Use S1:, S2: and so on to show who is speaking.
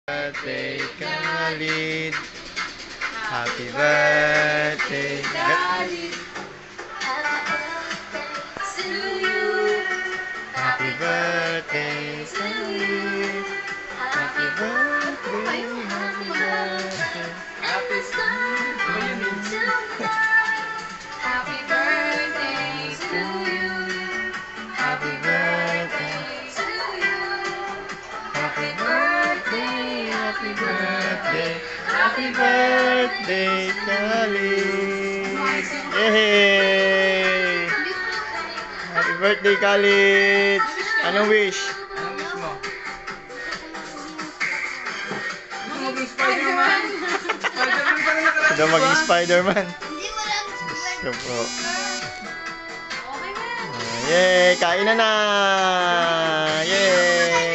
S1: Birthday, Khalid. Happy birthday, Khalid. Happy birthday to you. Happy birthday, happy birthday.
S2: Happy birthday to you.
S1: Happy birthday. Happy birthday, happy birthday. Happy birthday, Khalid. Yay! Happy birthday, Khalid. Anong wish?
S2: Anong wish mo?
S1: Gusto daw maging Spider-Man. Gusto po. Yay! Kain na na! Yay!